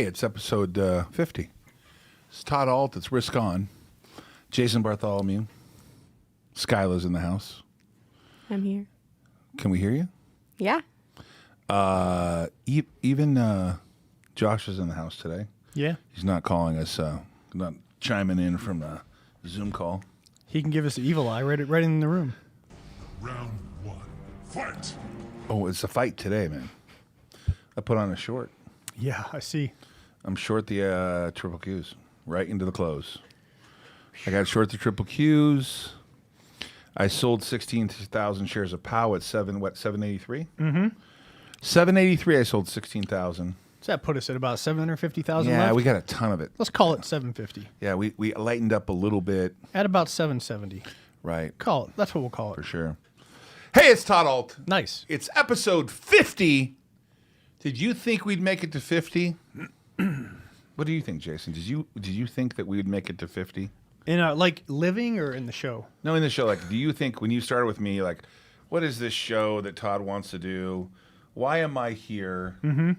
Hey, it's episode 50. It's Todd Ault. It's Risk On. Jason Bartholomew. Skyla's in the house. I'm here. Can we hear you? Yeah. Even Josh is in the house today. Yeah. He's not calling us, not chiming in from a Zoom call. He can give us the evil eye right in the room. Round one, fight! Oh, it's a fight today, man. I put on a short. Yeah, I see. I'm short the triple Qs, right into the close. I got short the triple Qs. I sold 16,000 shares of POW at 783? Mm-hmm. 783, I sold 16,000. Does that put us at about 750,000 Yeah, left? we got a ton of it. Let's call it 750. Yeah, we lightened up a little bit. At about 770. Right. Call it. That's what we'll call it. For sure. Hey, it's Todd Ault. Nice. It's episode 50. Did you think we'd make it to 50? What do you think, Jason? Did you think that we would make it to 50? In like living or in the show? No, in the show. Like, do you think when you started with me, like, what is this show that Todd wants to do? Why am I here? Mm-hmm.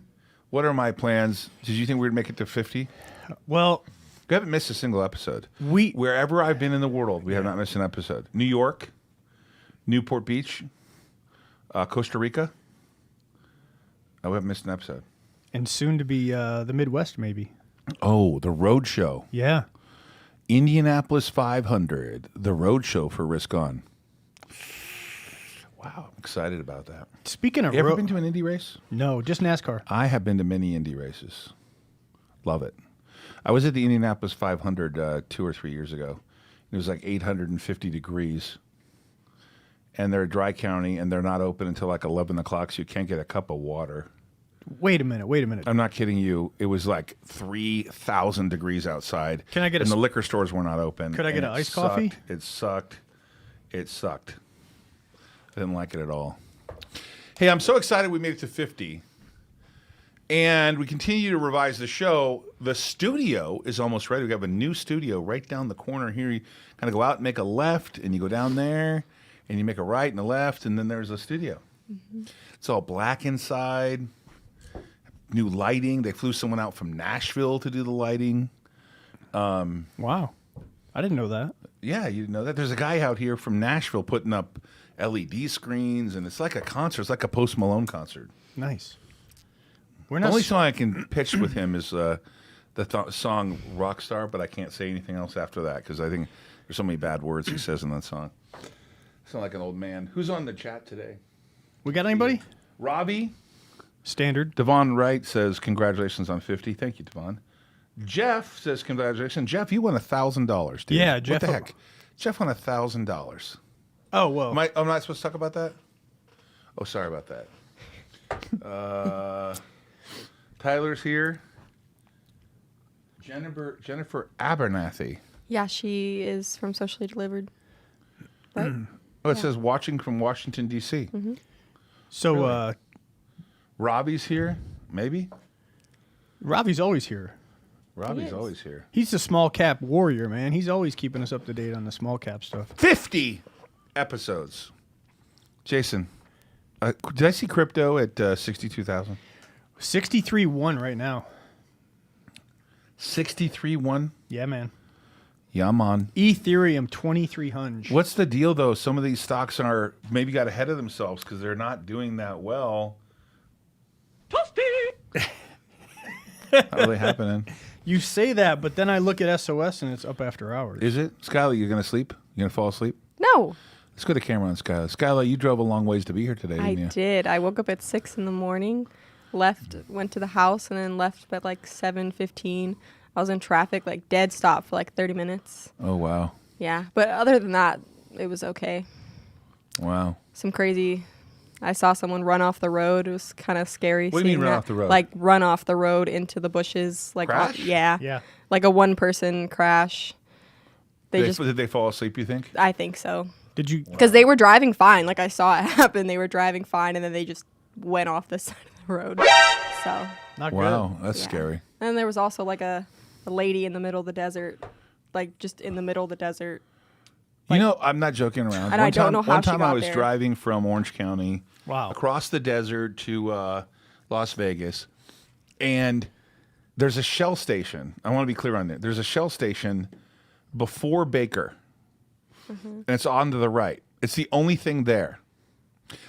What are my plans? Did you think we'd make it to 50? Well, We haven't missed a single episode. Wherever I've been in the world, we have not missed an episode. New York, Newport Beach, Costa Rica. We haven't missed an episode. and soon to be the Midwest, maybe. Oh, the road show. Yeah. Indianapolis 500, the road show for Risk On. Wow, I'm excited about that. Speaking of You ever been to an Indy race? No, just NASCAR. I have been to many Indy races. Love it. I was at the Indianapolis 500 2 or 3 years ago. It was like 850 degrees. And they're a dry county, and they're not open until like 11 o'clock, so you can't get a cup of water. Wait a minute. I'm not kidding you. It was like 3,000 degrees outside. Can I get and the liquor stores were not open. Could I get and an it iced coffee? sucked. It sucked. I didn't like it at all. Hey, I'm so excited we made it to 50. And we continue to revise the show. The studio is almost ready. We have a new studio right down the corner here. You kind of go out and make a left, and you go down there, and you make a right and a left, and then there's a studio. Mm-hmm. It's all black inside. New lighting. They flew someone out from Nashville to do the lighting. Wow. I didn't know that. Yeah, you know that. There's a guy out here from Nashville putting up LED screens, and it's like a concert. It's like a Post Malone concert. Nice. We're The not only song I can pitch with him is the song Rockstar, but I can't say anything else after that because I think there's so many bad words he says in that song. I sound like an old man. Who's on the chat today? We got anybody? Robbie. Standard. Devon Wright says, congratulations on 50. Thank you, Devon. Jeff says, congratulations. Jeff, you won $1,000, dude. Yeah, Jeff. What the heck? Jeff won $1,000. Oh, well. I'm not supposed to talk about that? Oh, sorry about that. Tyler's here. Jennifer Abernathy. Yeah, she is from Socially Delivered. Right? Oh, it says watching from Washington, D.C. Mm-hmm. So, Really? Robbie's here? Maybe? Robbie's always here. Robbie's is. always here. He's the small cap warrior, man. He's always keeping us up to date on the small cap stuff. 50 episodes. Jason, did I see crypto at 62,000? 63-1 right now. 63-1? Yeah, man. Yeah, I'm on. Ethereum 2,300. What's the deal, though? Some of these stocks are maybe got ahead of themselves because they're not doing that well. How are they happening? You say that, but then I look at SOS and it's up after hours. Is it? Skylar, you going to sleep? You going to fall asleep? No, Let's go to camera on Skylar. Skylar, you drove a long ways to be here today, I didn't you? did. I woke up at 6 in the morning, went to the house, and then left at like 7:15. I was in traffic, like dead stop for like 30 minutes. Oh, wow. Yeah, but other than that, it was okay. Wow. Some crazy. I saw someone run off the road. It was kind of scary. What do you mean seeing run that. off the road? Like run off the road into the bushes. Like Crash? Yeah. Yeah. Like a one-person crash. Did they fall asleep, you think? I think so. Did you? Because they were driving fine. Like I saw it happen. They were driving fine, and then they just went off the side of the road. So. Not Wow, good. that's Yeah. scary. And then there was also like a lady in the middle of the desert, like just in the middle of the desert. You know, I'm not joking around. And I don't know how one she time I got was there. driving from Orange County Wow. across the desert to Las Vegas, and There's a Shell station. I want to be clear on that. There's a Shell station before Baker, and it's on to the right. It's the only thing there.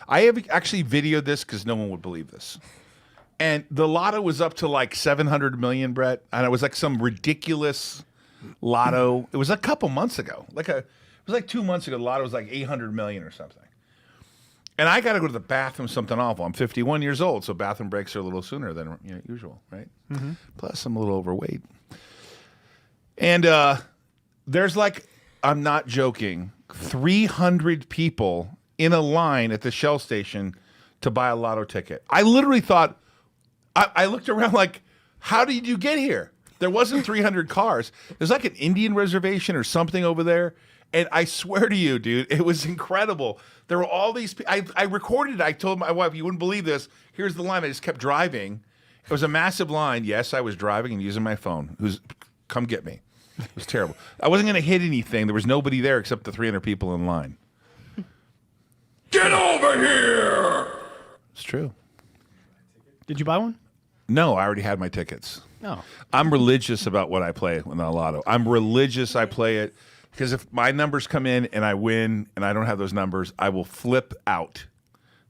I have actually videoed this because no one would believe this. And the lotto was up to like 700 million, Brett. And it was like some ridiculous lotto. It was a couple months ago. It was like 2 months ago. The lotto was like 800 million or something. And I got to go to the bathroom, something awful. I'm 51 years old, so bathroom breaks are a little sooner than usual, right? Plus, I'm a little overweight. And there's like, I'm not joking, 300 people in a line at the Shell station to buy a lotto ticket. I literally thought, I looked around like, how did you get here? There wasn't 300 cars. There's like an Indian reservation or something over there. And I swear to you, dude, it was incredible. There were all these I recorded it. I told my wife, you wouldn't believe this. Here's the line. I just kept driving. It was a massive line. Yes, I was driving and using my phone. Come get me. It was terrible. I wasn't going to hit anything. There was nobody there except the 300 people in line. Get over here! It's true. Did you buy one? No, I already had my tickets. No. I'm religious about what I play in the lotto. I'm religious. I play it because if my numbers come in and I win and I don't have those numbers, I will flip out.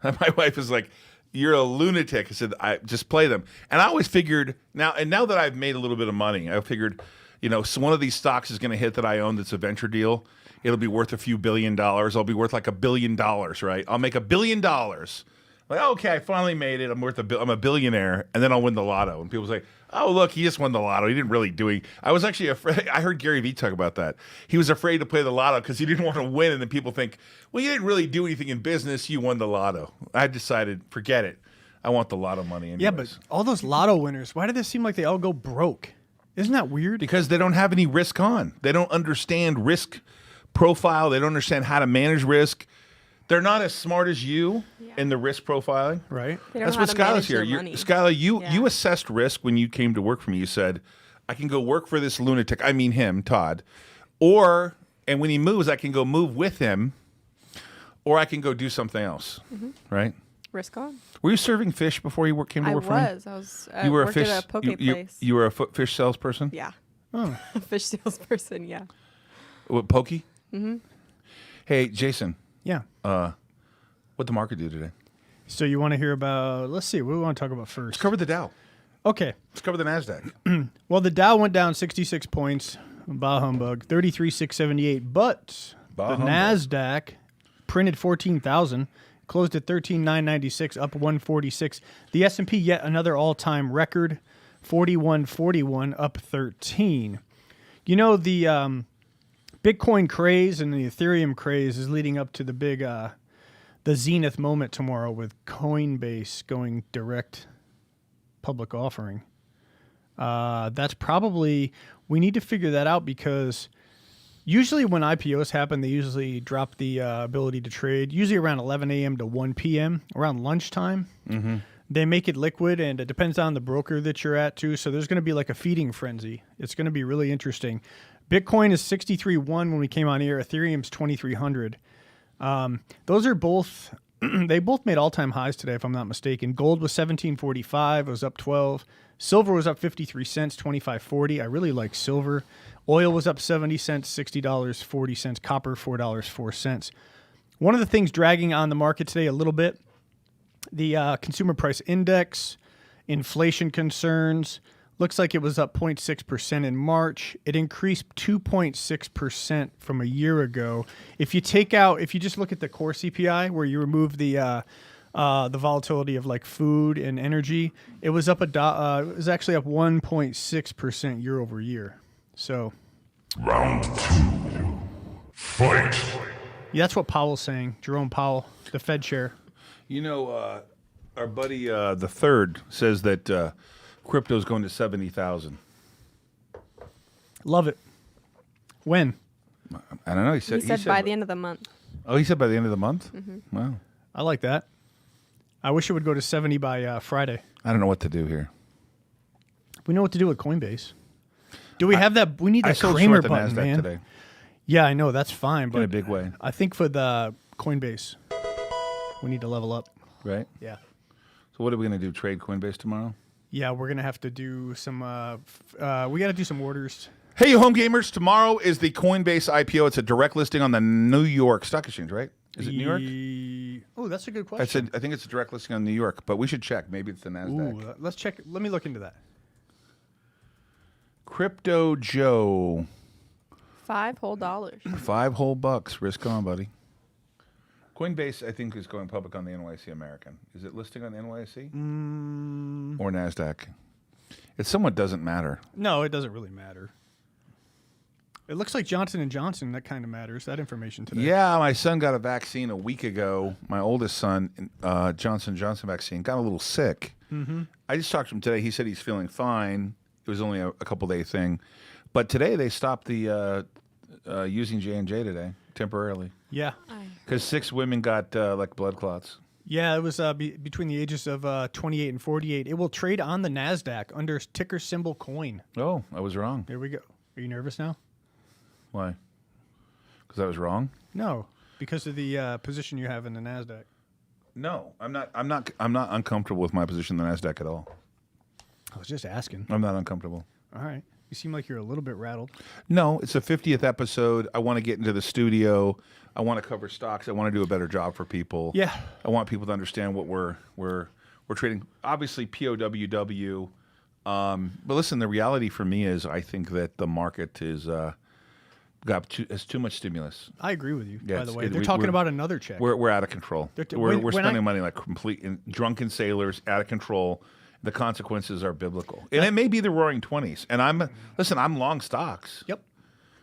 And my wife is like, "You're a lunatic." I said, "I just play them." And I always figured now that I've made a little bit of money, I figured, so one of these stocks is going to hit that I own that's a venture deal. It'll be worth a few $1 billion. I'll be worth like $1 billion, right? I'll make $1 billion. Like, okay, I finally made it. I'm a billionaire, and then I'll win the lotto. And people say, "Oh, look, he just won the lotto. He didn't really do it." I was actually afraid. I heard Gary Vee talk about that. He was afraid to play the lotto because he didn't want to win, and then people think, "Well, you didn't really do anything in business. You won the lotto." I decided, forget it. I want the lotto money anyways. Yeah, but all those lotto winners, why do they seem like they all go broke? Isn't that weird? Because they don't have any risk on. They don't understand risk profile. They don't understand how to manage risk. They're not as smart as you in the risk profiling. Right. They don't That's know what how to Skylar's manage here. their money. Skylar, you Yeah. you assessed risk when you came to work for me. You said, "I can go work for this lunatic." I mean him, Todd. And when he moves, I can go move with him, or I can go do something else. Right? Risk on. Were you serving fish before you came to work for me? I was. You were a worked fish. at a poke you, place. you were a fish salesperson. Yeah. Oh. A fish salesperson. Yeah. What, pokey? Mm-hmm. Hey, Jason. Yeah. What'd the market do today? So you want to hear about, let's see, what do we want to talk about first? Let's cover the Dow. Okay. Let's cover the NASDAQ. Well, the Dow went down 66 points. Bah humbug. 33,678. But Bah the humbug. NASDAQ printed 14,000. Closed at 13,996, up 146. The S&P, yet another all-time record, 4141, up 13. The Bitcoin craze and the Ethereum craze is leading up to the big, the zenith moment tomorrow with Coinbase going direct public offering. That's probably, we need to figure that out because usually when IPOs happen, they usually drop the ability to trade, usually around 11 a.m. to 1 p.m., around lunchtime. Mm-hmm. They make it liquid, and it depends on the broker that you're at, too. So there's going to be like a feeding frenzy. It's going to be really interesting. Bitcoin is 63.1 when we came on here. Ethereum's 2,300. Those are both, they both made all-time highs today, if I'm not mistaken. Gold was 17.45, was up 12. Silver was up 53 cents, 25.40. I really like silver. Oil was up 70 cents, $60.40. Copper, $4.04. One of the things dragging on the market today a little bit, the consumer price index, inflation concerns, looks like it was up 0.6% in March. It increased 2.6% from a year ago. If you just look at the core CPI, where you remove the volatility of like food and energy, it was up it was actually up 1.6% year over year. So, Round 2. Fight! yeah, that's what Powell's saying. Jerome Powell, the Fed chair. Our buddy the Third says that crypto's going to 70,000. Love it. When? I don't know. He said by the end of the month. Oh, he said by the end of the month? Mm-hmm. Wow. I like that. I wish it would go to 70 by Friday. I don't know what to do here. We know what to do with Coinbase. Do we have that? We need I that sold Kramer short the button, NASDAQ man. today Yeah, I know. That's fine. But in a big way, I think for the Coinbase, we need to level up. right? Yeah. So what are we going to do? Trade Coinbase tomorrow? Yeah, we're gonna have to do some. We got to do some orders. Hey, you home gamers! Tomorrow is the Coinbase IPO. It's a direct listing on the New York Stock Exchange, right? Is it New York? Oh, that's a good question. I think it's a direct listing on New York, but we should check. Maybe it's the Nasdaq. Ooh, let's check. Let me look into that. Crypto Joe, $5 whole. $5 whole bucks. Risk on, buddy. Coinbase, I think, is going public on the NYSE American. Is it listing on the NYSE or Nasdaq? It somewhat doesn't matter. No, it doesn't really matter. It looks like Johnson & Johnson. That kind of matters. That information today. Yeah, my son got a vaccine a week ago. My oldest son, Johnson & Johnson vaccine, got a little sick. Mm-hmm. I just talked to him today. He said he's feeling fine. It was only a couple-day thing. But today they stopped the using J&J today, temporarily. Yeah. Because 6 women got like blood clots. Yeah, it was between the ages of 28 and 48. It will trade on the NASDAQ under ticker symbol COIN. Oh, I was wrong. There we go. Are you nervous now? Why? Because I was wrong? No, because of the position you have in the NASDAQ. No, I'm not uncomfortable with my position in the NASDAQ at all. I was just asking. I'm not uncomfortable. All right. You seem like you're a little bit rattled. No, it's the 50th episode. I want to get into the studio. I want to cover stocks. I want to do a better job for people. Yeah. I want people to understand what we're trading. Obviously, POWW. But listen, the reality for me is I think that the market is has too much stimulus. I agree with you, Yeah, by the way. we're They're talking about another check. We're out of control. We're spending money like drunken sailors, out of control. The consequences are biblical. And it may be the roaring 20s. And I'm long stocks. Yep.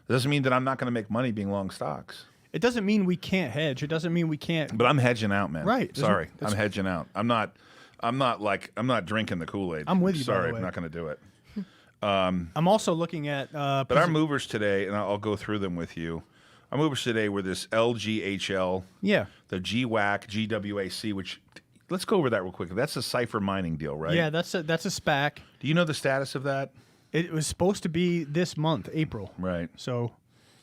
It doesn't mean that I'm not going to make money being long stocks. It doesn't mean we can't hedge. It doesn't mean we can't. But I'm hedging out, man. Right. Sorry. I'm hedging out. I'm not drinking the Kool-Aid. I'm with you, by the Sorry, way. I'm not going to do it. I'm also looking at. But our movers today, and I'll go through them with you. Our movers today were this LGHL, Yeah. the GWAC, GWAC, which let's go over that real quick. That's a cipher mining deal, right? Yeah, that's a SPAC. Do you know the status of that? It was supposed to be this month, April. Right. So,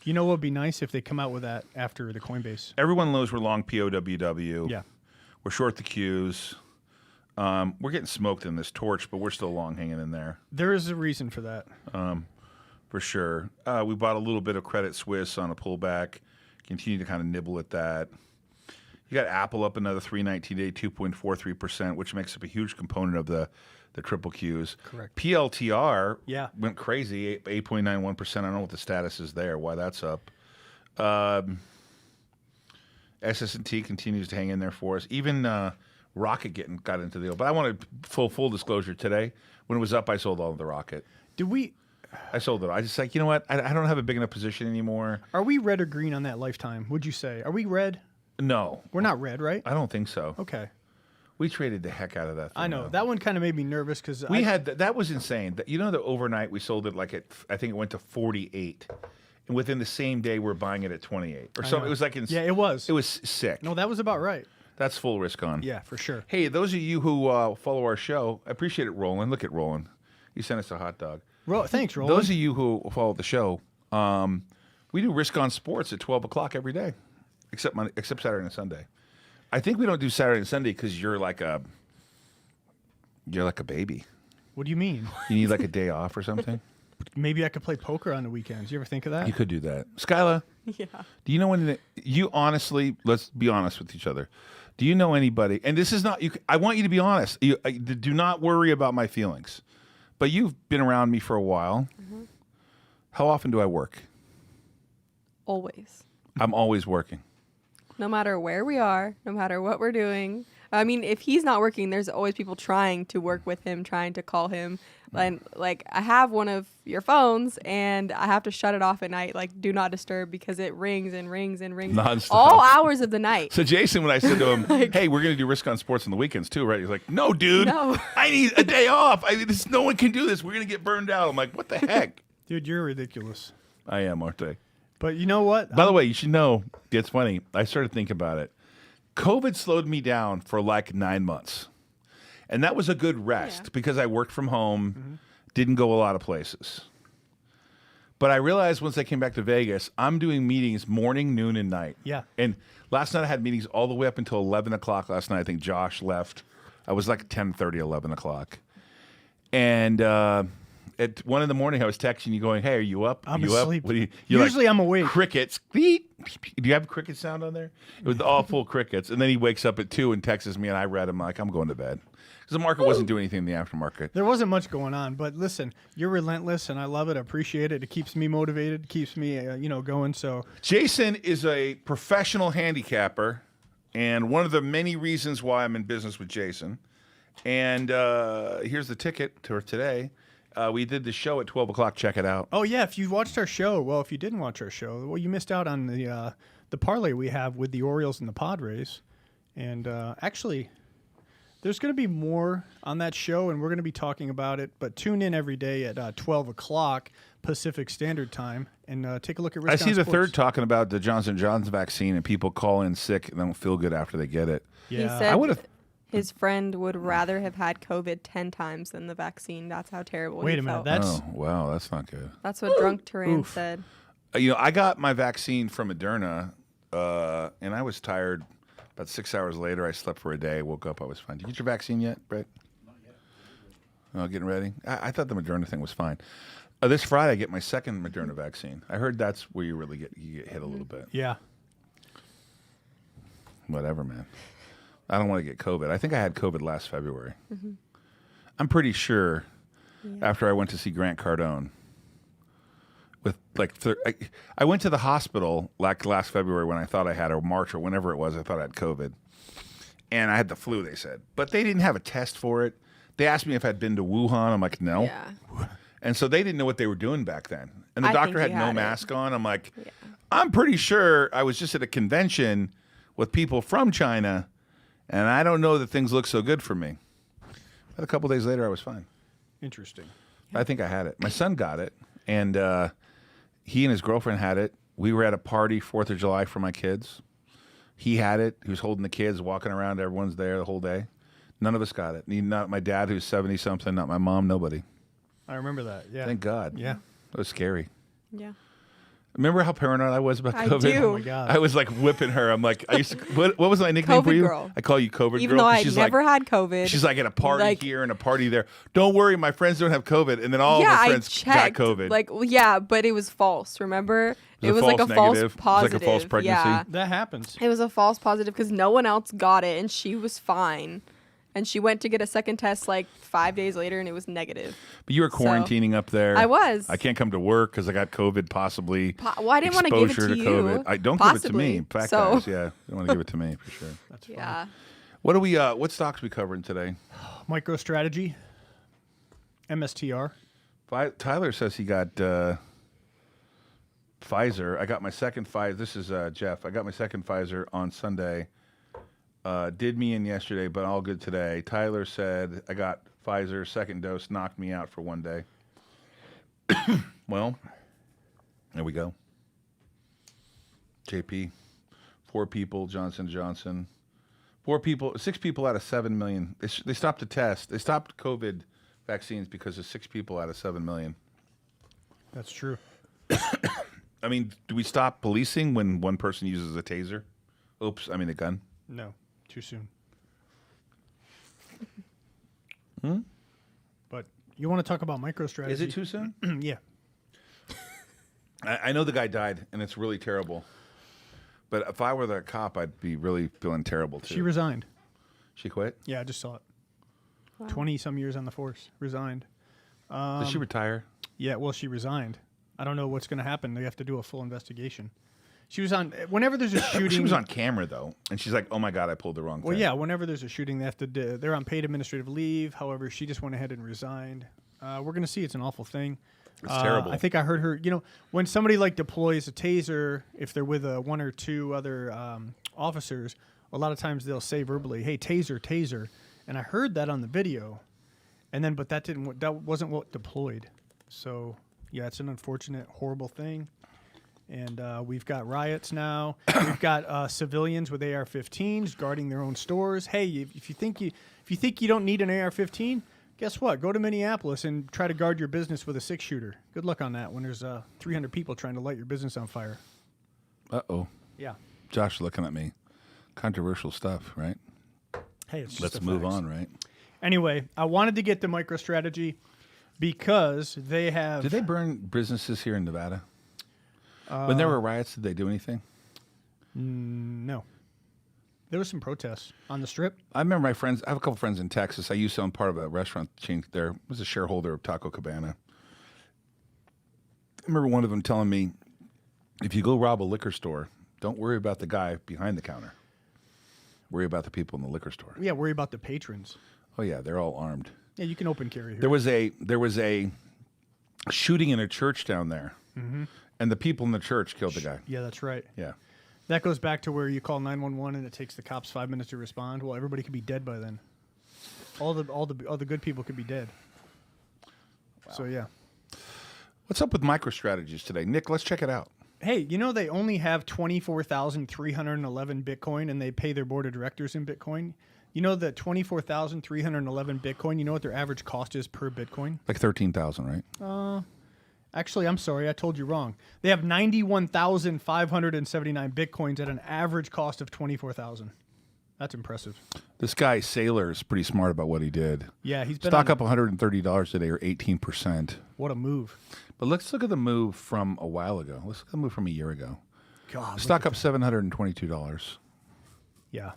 you know what would be nice if they come out with that after the Coinbase. Everyone knows we're long POWW. Yeah. We're short the Qs. We're getting smoked in this torch, but we're still long hanging in there. There is a reason for that. For sure. We bought a little bit of Credit Suisse on a pullback. Continue to kind of nibble at that. You got Apple up another 319 day, 2.43%, which makes up a huge component of the triple Qs. Correct. PLTR Yeah. went crazy, 8.91%. I don't know what the status is there, why that's up. SS&T continues to hang in there for us. Even Rocket got into the deal. But I wanted full disclosure today. When it was up, I sold all of the Rocket. I sold it. I just like, you know what? I don't have a big enough position anymore. Are we red or green on that Lifetime? Would you say? Are we red? No. We're not red, right? I don't think so. Okay. We traded the heck out of that thing. I know. though. That one kind of made me nervous because That was insane. You know, the overnight we sold it I think it went to 48. And within the same day, we're buying it at 28. Or something. It was like Yeah, it was. It was sick. No, that was about right. That's full risk on. Yeah, for sure. Hey, those of you who follow our show, I appreciate it, Roland. Look at Roland. He sent us a hot dog. Thanks, Roland. Those of you who follow the show, we do Risk on Sports at 12 o'clock every day, except Saturday and Sunday. I think we don't do Saturday and Sunday because you're like a baby. What do you mean? You need like a day off or something? Maybe I could play poker on the weekends. You ever think of that? You could do that. Skyla, Yeah. do you know you honestly, let's be honest with each other. Do you know anybody, and this is not, I want you to be honest. Do not worry about my feelings. But you've been around me for a while. Mm-hmm. How often do I work? Always. I'm always working. No matter where we are, no matter what we're doing. I mean, if he's not working, there's always people trying to work with him, trying to call him. And like, I have one of your phones, and I have to shut it off at night, like do not disturb, because it rings and rings and rings Nonstop. all hours of the night. So Jason, when I said to him, "Hey, we're going to do Risk on Sports on the weekends too, right?" He's like, "No, dude, No. I need a day off. No one can do this. We're going to get burned out." I'm like, "What the heck?" Dude, you're ridiculous. I am, aren't I? But you know what? By the way, you should know. It's funny. I started thinking about it. COVID slowed me down for like 9 months, and that was a good rest because I worked from home, didn't go a lot of places. But I realized once I came back to Vegas, I'm doing meetings morning, noon, and night. Yeah. And last night I had meetings all the way up until 11 o'clock last night. I think Josh left. I was like 10:30, 11 o'clock. And at 1 a.m, I was texting you going, hey, are you up? I'm you asleep. Up? What do Usually like, I'm awake. Crickets. Do you have cricket sound on there? It was all full crickets. And then he wakes up at 2 and texts me, and I read him like, I'm going to bed. Because the market wasn't doing anything in the aftermarket. There wasn't much going on, but listen, you're relentless, and I love it. I appreciate it. It keeps me motivated, keeps me, going. So Jason is a professional handicapper, and one of the many reasons why I'm in business with Jason. And here's the ticket for today. We did the show at 12 o'clock. Check it out. Oh yeah, if you watched our show, well, if you didn't watch our show, well, you missed out on the parlay we have with the Orioles and the Padres, and actually, there's going to be more on that show, and we're going to be talking about it. But tune in every day at 12 o'clock Pacific Standard Time, and take a look at. I see the Sports. third talking about the Johnson & Johnson vaccine, and people call in sick and don't feel good after they get it. Yeah, He said I would've- his friend would rather have had COVID 10 times than the vaccine. That's how terrible Wait he a minute, felt. that's Oh, wow, that's not good. That's what Drunk Turan Oof. said. I got my vaccine from Moderna, and I was tired. About 6 hours later, I slept for a day. Woke up, I was fine. Did you get your vaccine yet, Brett? Not yet. Oh, getting ready? I thought the Moderna thing was fine. This Friday, I get my second Moderna vaccine. I heard that's where you really get hit a little bit. yeah. Whatever, man. I don't want to get COVID. I think I had COVID last February. I'm pretty sure after I went to see Grant Cardone. With like, I went to the hospital like last February when I thought I had, or March or whenever it was, I thought I had COVID. And I had the flu, they said. But they didn't have a test for it. They asked me if I'd been to Wuhan. I'm like, no. Yeah. And so they didn't know what they were doing back then. And the I doctor think had you no had it. mask on. I'm like, I'm pretty sure I was just at a convention with people from China, and I don't know that things look so good for me. But a couple days later, I was fine. Interesting. I think I had it. My son got it, and he and his girlfriend had it. We were at a party, 4th of July, for my kids. He had it. He was holding the kids, walking around. Everyone's there the whole day. None of us got it. Not my dad, who's 70-something, not my mom, nobody. I remember that. Yeah. Thank God. Yeah. It was scary. Yeah. Remember how paranoid I was about I COVID? do. Oh my God. I was like whipping her. I'm like, I used to. What was my nickname for COVID you? girl. I call you COVID Even girl. though 'cause I she's never like, had COVID. she's like at a party like- here and a party there. Don't worry, my friends don't have COVID. And then all of yeah, her I friends checked. got COVID. Like, yeah, but it was false. Remember? It was a like a false false negative? It was positive. like a false pregnancy? Yeah. That happens. It was a false positive because no one else got it, and she was fine. And she went to get a second test like 5 days later, and it was negative. But you were quarantining up there. I was. I can't come to work because I got COVID, possibly. Well, I didn't want to give it exposure to you. COVID. I don't give it to me. Possibly. Fact So- guys, yeah. Don't want to give it to me for sure. That's fine. Yeah. What do we? What stocks we covering today? MicroStrategy, MSTR. Tyler says he got Pfizer. I got my second Pfizer. This is Jeff. I got my second Pfizer on Sunday. Did me in yesterday, but all good today. Tyler said I got Pfizer, second dose, knocked me out for one day. Well, there we go. JP, 4 people, Johnson & Johnson. 4 people, 6 people out of 7 million. They stopped the test. They stopped COVID vaccines because of 6 people out of 7 million. That's true. I mean, do we stop policing when one person uses a taser? Oops, I mean a gun. No, too soon. But you want to talk about MicroStrategy? Is it too soon? Yeah. I know the guy died, and it's really terrible. But if I were the cop, I'd be really feeling terrible, too. She resigned. She quit? Yeah, I just saw it. 20-some years on the force. Resigned. Did she retire? Yeah, well, she resigned. I don't know what's going to happen. They have to do a full investigation. She was on... Whenever there's a shooting... She was on camera, though, and she's like, oh, my God, I pulled the wrong Well, thing. yeah, whenever there's a shooting, they have to. They're on paid administrative leave. However, she just went ahead and resigned. We're going to see. It's an awful thing. It's terrible. I think I heard her. When somebody like deploys a taser, if they're with 1 or 2 other officers, a lot of times they'll say verbally, "Hey, taser, taser," and I heard that on the video, and then but that didn't. That wasn't what deployed. So yeah, it's an unfortunate, horrible thing. And we've got riots now. We've got civilians with AR-15s guarding their own stores. Hey, if you think you don't need an AR-15, guess what? Go to Minneapolis and try to guard your business with a 6-shooter. Good luck on that when there's 300 people trying to light your business on fire. Uh-oh. Yeah. Josh looking at me. Controversial stuff, right? Hey, it's just Let's the move facts. on, right? Anyway, I wanted to get to MicroStrategy because they have. Did they burn businesses here in Nevada? When there were riots, did they do anything? No. There was some protests on the Strip. I remember my friends. I have a couple friends in Texas. I used to own part of a restaurant chain there. I was a shareholder of Taco Cabana. I remember one of them telling me, if you go rob a liquor store, don't worry about the guy behind the counter. Worry about the people in the liquor store. Yeah, worry about the patrons. Oh yeah, they're all armed. Yeah, you can open carry here. There was a shooting in a church down there, and the people in the church killed the guy. Yeah, that's right. Yeah. That goes back to where you call 911 and it takes the cops 5 minutes to respond. Well, everybody could be dead by then. All the good people could be dead. Wow. So yeah. What's up with MicroStrategies today, Nick? Let's check it out. Hey, you know they only have 24,311 Bitcoin and they pay their board of directors in Bitcoin. You know the 24,311 Bitcoin. You know what their average cost is per Bitcoin? Like 13,000, right? Actually, I'm sorry, I told you wrong. They have 91,579 Bitcoins at an average cost of 24,000. That's impressive. This guy Saylor is pretty smart about what he did. Yeah, he's been Stock up $130 today, or 18%. What a move! But let's look at the move from a while ago. Let's look at the move from a year ago. God, Stock up $722. Yeah,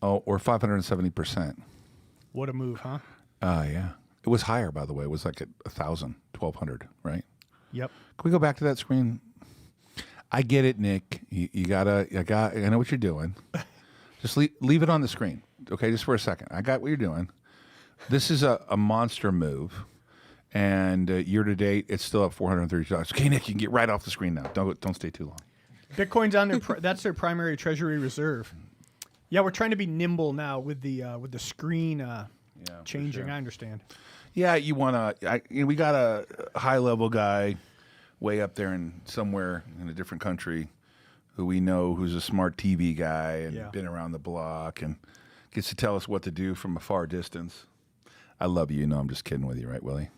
Oh, or 570%. what a move, huh? Yeah. It was higher, by the way. It was like 1,000, 1,200, right? Yep. Can we go back to that screen? I get it, Nick. You gotta. I know what you're doing. Just leave it on the screen, okay? Just for a second. I got what you're doing. This is a monster move, and year to date, it's still up $432. Okay, Nick, you can get right off the screen now. Don't stay too long. Bitcoin's on their. That's their primary treasury reserve. Yeah, we're trying to be nimble now with the screen changing. sure. I understand. Yeah, you want to. We got a high level guy way up there in somewhere in a different country who we know who's a smart TV guy and been around the block and gets to tell us what to do from a far distance. I love you. You know I'm just kidding with you, right, Willie?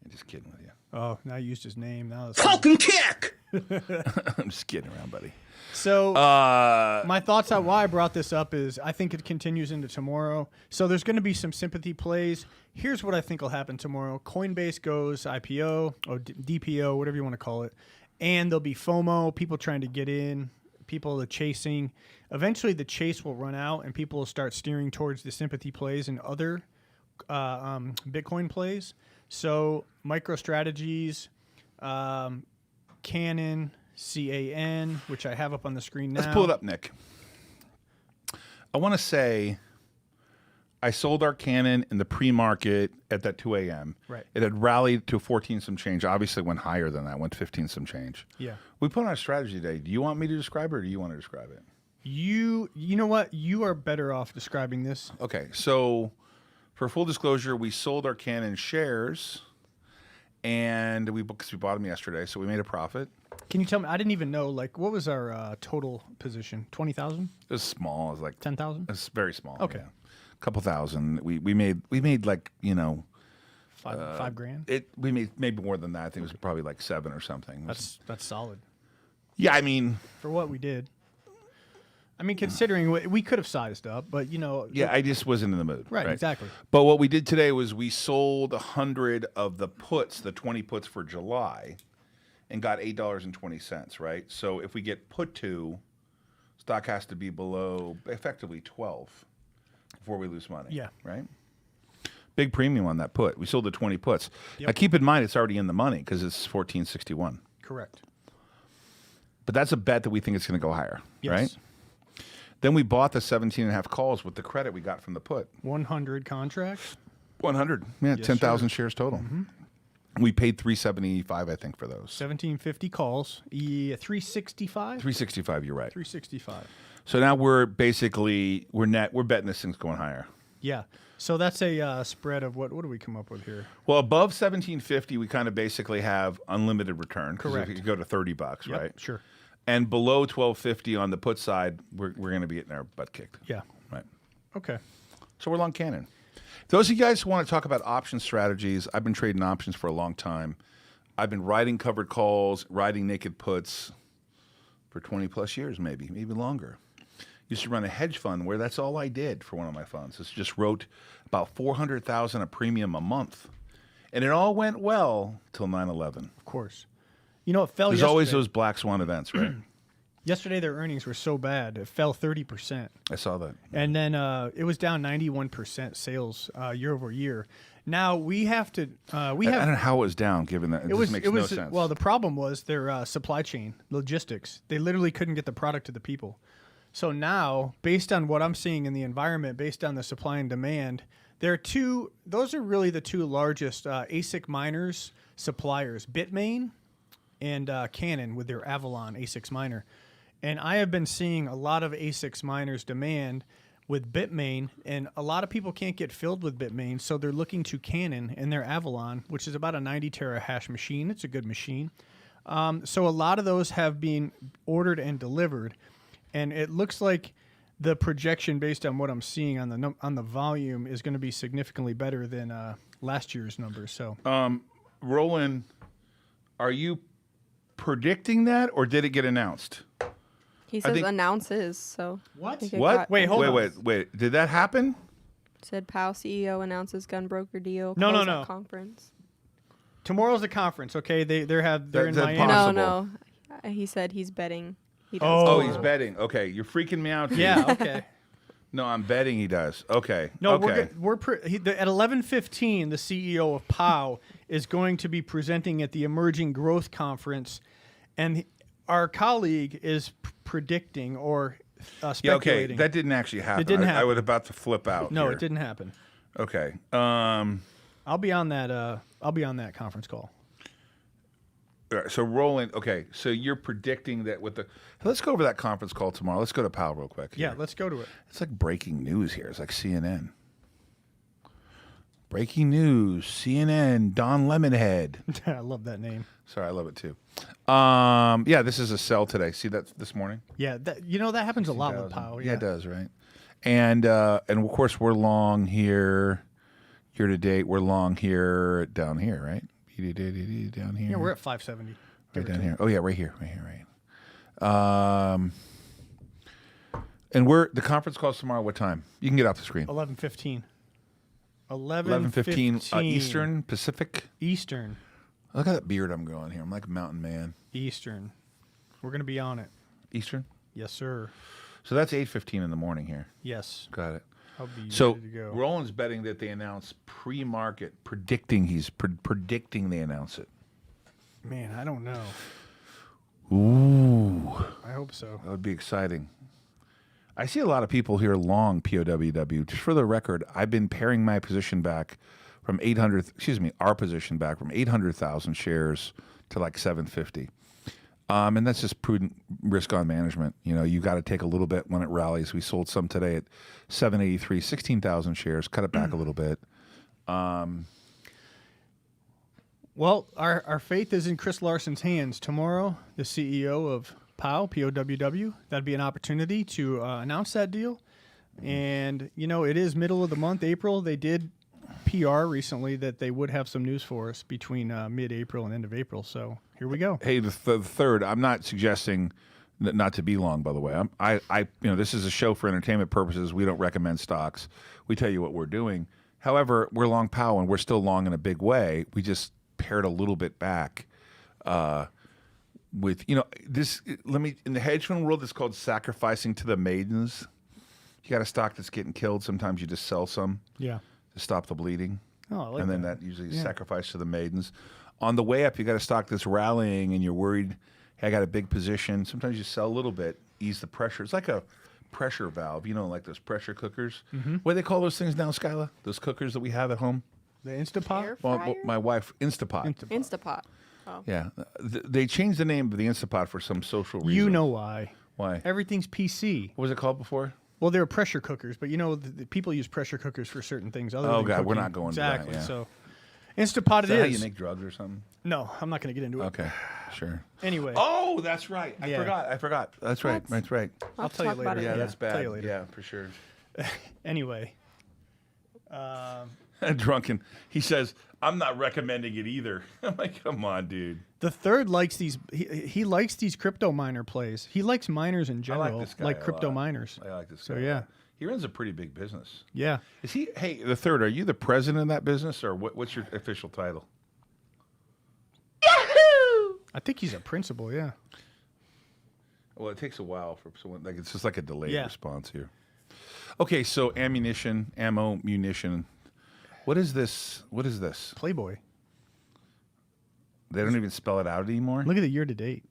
I'm just kidding with you. Oh, now you used his name. Now it's Coke and kick! I'm just kidding around, buddy. So my thoughts on why I brought this up is I think it continues into tomorrow. So there's going to be some sympathy plays. Here's what I think will happen tomorrow. Coinbase goes IPO or DPO, whatever you want to call it. And there'll be FOMO, people trying to get in, people are chasing. Eventually the chase will run out and people will start steering towards the sympathy plays and other Bitcoin plays. So MicroStrategies, Canon, CAN, which I have up on the screen now. Let's pull it up, Nick. I want to say I sold our Canon in the pre-market at that 2 a.m. Right. It had rallied to 14 some change. Obviously went higher than that, went 15 some change. Yeah. We put on a strategy today. Do you want me to describe it or do you want to describe it? You know what? You are better off describing this. Okay, so for full disclosure, we sold our Canon shares and because we bought them yesterday, so we made a profit. Can you tell me? I didn't even know. Like, what was our total position? 20,000? It was small. It was like 10,000? It's very small. Okay. Yeah. A couple thousand. We made like, Five grand. We made maybe more than that. I think it was probably like 7 or something. That's solid Yeah, I mean, for what we did. I mean, considering we could have sized up, but yeah, I just wasn't in the mood. Right, exactly. But what we did today was we sold 100 of the puts, the 20 puts for July, and got $8.20. Right. So if we get put to, stock has to be below effectively 12 before we lose money. Yeah. Right. Big premium on that put. We sold the 20 puts. Yep. Now keep in mind it's already in the money because it's 14.61. Correct. But that's a bet that we think it's going to go higher. Yes. Right. Then we bought the 17.5 calls with the credit we got from the put. 100 contracts. 100. Yeah, Yes, 10,000 shares total. Mm-hmm. We paid $375, I think, for those. 1750 calls. 365. 365. You're right. 365. So now we're basically we're betting this thing's going higher. Yeah. So that's a spread of what do we come up with here? Well, above 1750, we kind of basically have unlimited return. 'Cause Correct. If you go to $30, Yep, right? sure. And below 1250 on the put side, we're going to be getting our butt kicked. Yeah. Right. Okay. So we're long Canon. Those of you guys who want to talk about option strategies, I've been trading options for a long time. I've been writing covered calls, writing naked puts for 20 plus years, maybe longer. used to run a hedge fund where that's all I did for one of my funds. Is just wrote about $400,000 a premium a month, and it all went well till 9/11. Of course. You know, it fell. There's yesterday. always those black swan events, right? Yesterday, their earnings were so bad it fell 30%, I saw that. and then it was down 91% sales year over year. Now we have to. I don't know how it was down, given that it just makes no sense. Well, the problem was their supply chain logistics. They literally couldn't get the product to the people. So now, based on what I'm seeing in the environment, based on the supply and demand, there are two. Those are really the two largest ASIC miners suppliers: Bitmain and Canon with their Avalon ASICs miner. And I have been seeing a lot of ASICs miners demand with Bitmain, and a lot of people can't get filled with Bitmain, so they're looking to Canon and their Avalon, which is about a 90 terahash machine. It's a good machine. So a lot of those have been ordered and delivered, and it looks like the projection, based on what I'm seeing on the volume, is going to be significantly better than last year's numbers. So, Roland, are you predicting that, or did it get announced? He says think- announces, so. What? I think it What? got- Wait, hold on. Wait. Did that happen? Said POW CEO announces gun broker deal. No, no, closeout no. Conference. Tomorrow's the conference, okay? They're in That's Miami. impossible. No, he said he's betting. He does. Oh. Oh, tomorrow. he's betting. Okay, you're freaking me out. Dude. Yeah, okay. No, I'm betting he does. Okay. No, okay. at 11:15, the CEO of POW is going to be presenting at the Emerging Growth Conference, and our colleague is predicting or Yeah, okay. speculating. That didn't actually happen. It didn't I happen. was about to flip out. No, here. it didn't happen. Okay. I'll be on that. I'll be on that conference call. All right, so Roland. Okay, so you're predicting that with the. Let's go over that conference call tomorrow. Let's go to Powell real quick. Yeah, here. let's go to it. It's like breaking news here. It's like CNN. Breaking news. CNN. Don Lemonhead. I love that name. Sorry, I love it too. Yeah, this is a sell today. See that this morning? Yeah, that happens a lot with 2,000. POW. Yeah, it does, right? And of course we're long here. Year to date, we're long here down here, right? Down here. Yeah, we're at 570. right down here. Oh yeah, right here. And the conference calls tomorrow. What time? You can get off the screen. 11:15. 11:15 Eastern, Pacific. Eastern. Look at that beard I'm growing here. I'm like a mountain man. Eastern. We're gonna be on it. Eastern. Yes, sir. So that's 8:15 in the morning here. Yes. Got it. I'll be So ready to go. Roland's betting that they announce pre-market, predicting predicting they announce it. Man, I don't know. Ooh, I hope so. that would be exciting. I see a lot of people here long POWW. Just for the record, I've been paring my position back from 800. Excuse me, our position back from 800,000 shares to like 750. And that's just prudent risk on management. You know, you got to take a little bit when it rallies. We sold some today at 783, 16,000 shares. Cut it back a little bit. Well, our faith is in Chris Larson's hands. Tomorrow, the CEO of POW, POWW, that'd be an opportunity to announce that deal. And, you know, it is middle of the month, April. They did PR recently that they would have some news for us between mid-April and end of April. So here we go. Hey, the third. I'm not suggesting not to be long. By the way, this is a show for entertainment purposes. We don't recommend stocks. We tell you what we're doing. However, we're long POW and we're still long in a big way. We just pared a little bit back. With this, in the hedge fund world, it's called sacrificing to the maidens. You got a stock that's getting killed. Sometimes you just sell some. Yeah. To stop the bleeding. Oh, I like and then that. that usually is sacrifice to the maidens. On the way up, you got a stock that's rallying and you're worried, hey, I got a big position. Sometimes you sell a little bit, ease the pressure. It's like a pressure valve, like those pressure cookers. Mm-hmm. What do they call those things now, Skyla? Those cookers that we have at home? The Instapot? Air Well, fryer? my wife, Instapot. Instapot. Oh. Yeah. They changed the name of the Instapot for some social reason. You know why. Why? Everything's PC. What was it called before? Well, they're pressure cookers, but the people use pressure cookers for certain things. Other Oh, than God, we're cooking. not going to that, exactly. yeah. So, Instapot Is that how it you is. make drugs or something? No, I'm not going to get into it. Okay, sure. Anyway, Oh, that's right. I Yeah. forgot. That's right. What? That's right. I'll tell you talk about later. it Yeah, later. that's bad. tell you later. Yeah, for sure. anyway. Drunken. He says, I'm not recommending it either. I'm like, come on, dude. The third likes these. He likes these crypto miner plays. He likes miners in I general, like this guy like a crypto lot. miners. I like this guy. So a yeah, lot. He runs a pretty big business. yeah. Is he? Hey, the third. Are you the president of that business, or what's your official title? I think he's a principal. Yeah. Well, it takes a while for someone. Like it's just like a delayed Yeah. response here. Okay, so ammo, munition. What is this? What is this? Playboy. They don't even spell it out anymore. Look at the year to date.